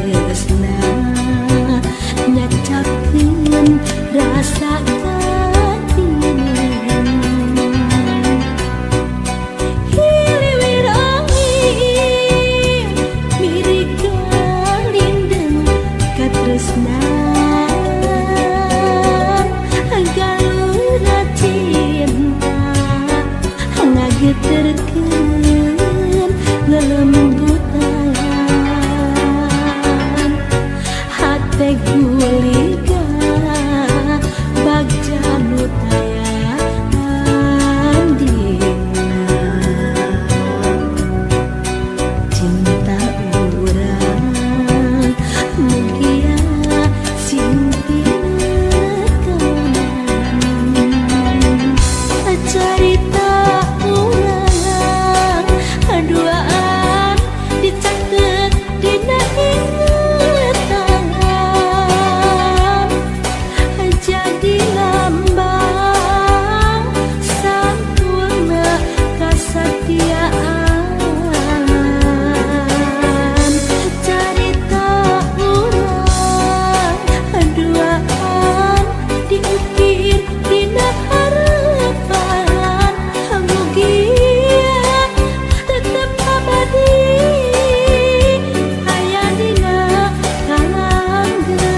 tresna nyacakeun rasa katinan hiliwir angin mirip galindeng katresnan galuna cinta ngageterkeun lelembutan hate guliga bagja nu tayan dina cinta urang mugia simpinekanan carita urang duaan dicatet dina ingatan jadi lambang sampurna kasatiaan carita urang duaan diukir dina harapan mugia tetep abadi aya dina kalanggengan.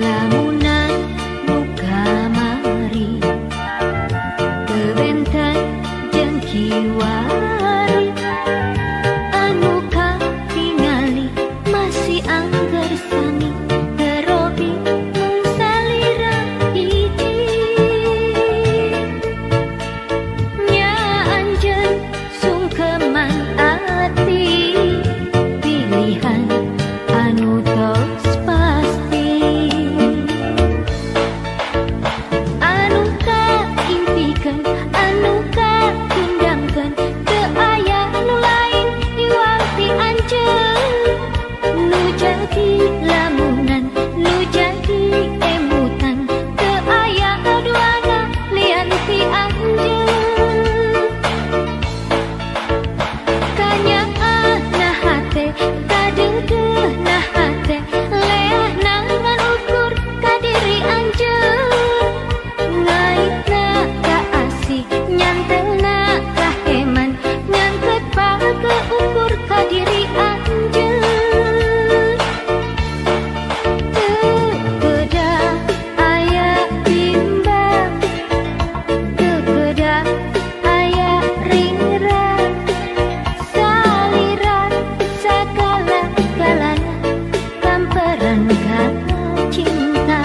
Lamunan muka mari Bebenten jeung kiwari Anu katingali masih angger sami Terobi mun salira hiji Nya anjeun sungkeman ati Pilihan anu tos pasti Anu kaimpikan, anu katundangkeun Teu aya nu lain iwang ti anjeun Nu jadi lamunan, nu jadi emutan Teu aya aduana lian ti anjeun Kanyaan nah hate, kadeudeuh nah hate Leah nangan ukur ka diri anjeun Ngaitna ka asih, nyantelna ka heman Ngangkeut pake ukur ka diri anjeun Teu kedah aya bimbang Teu kedah aya ringrang Saliran sagala-galana Kamperan ka cinta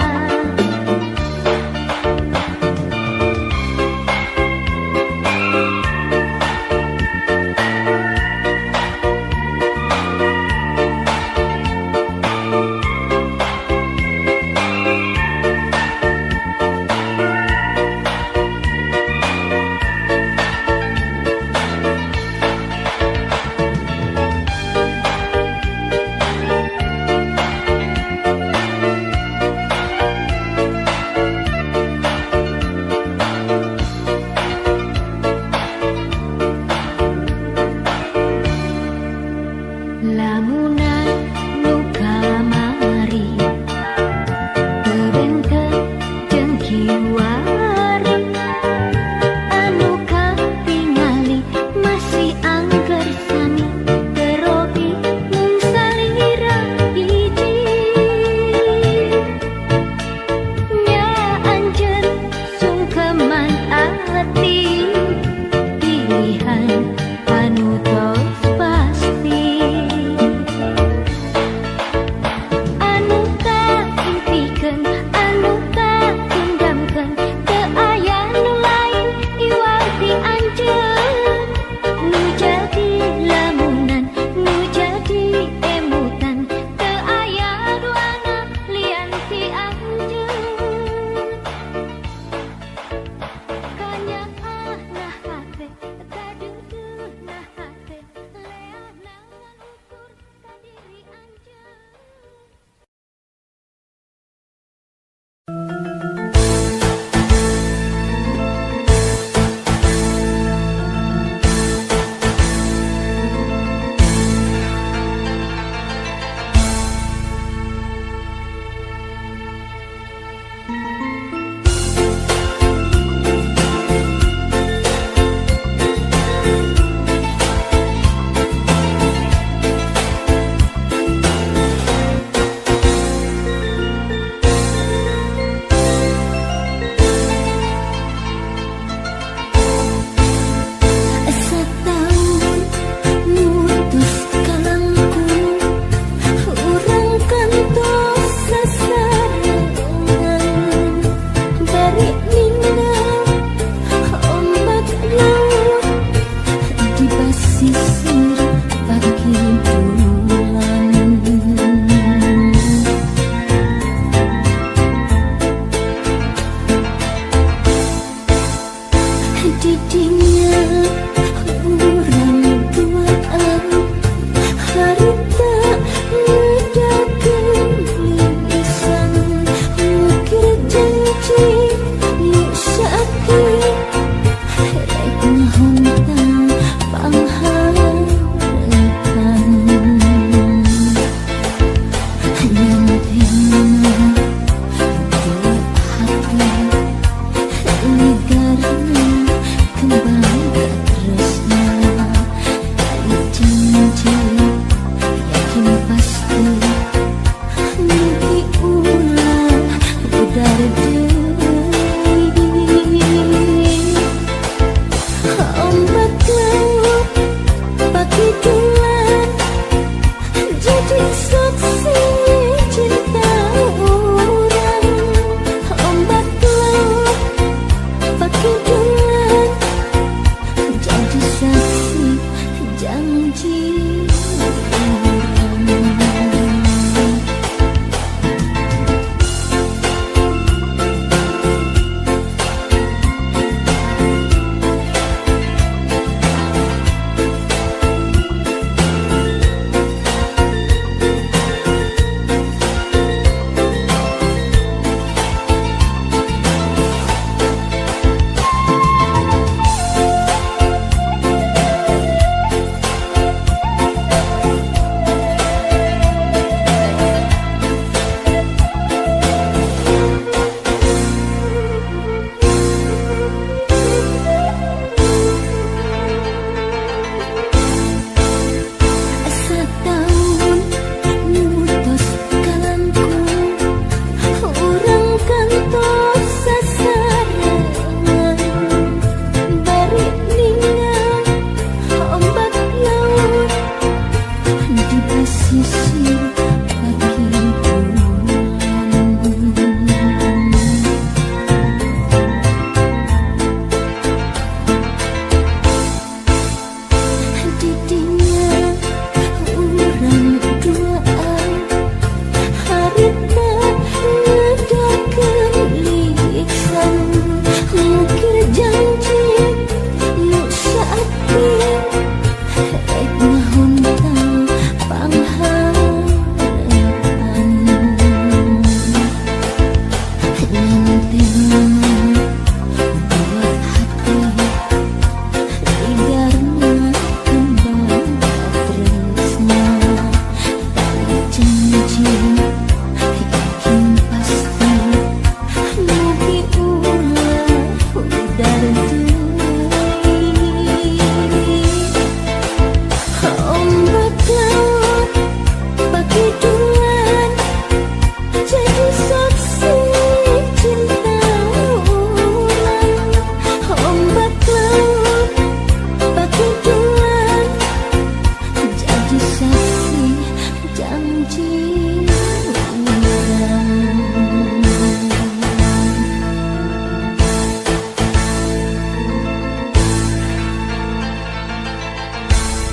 Lamunan nu kamari Bebenten jeung kiwari Anu katingali masih angger sami Terobi mun salira hiji Nya anjeun sungkeman ati Pilihan anu tos pasti janji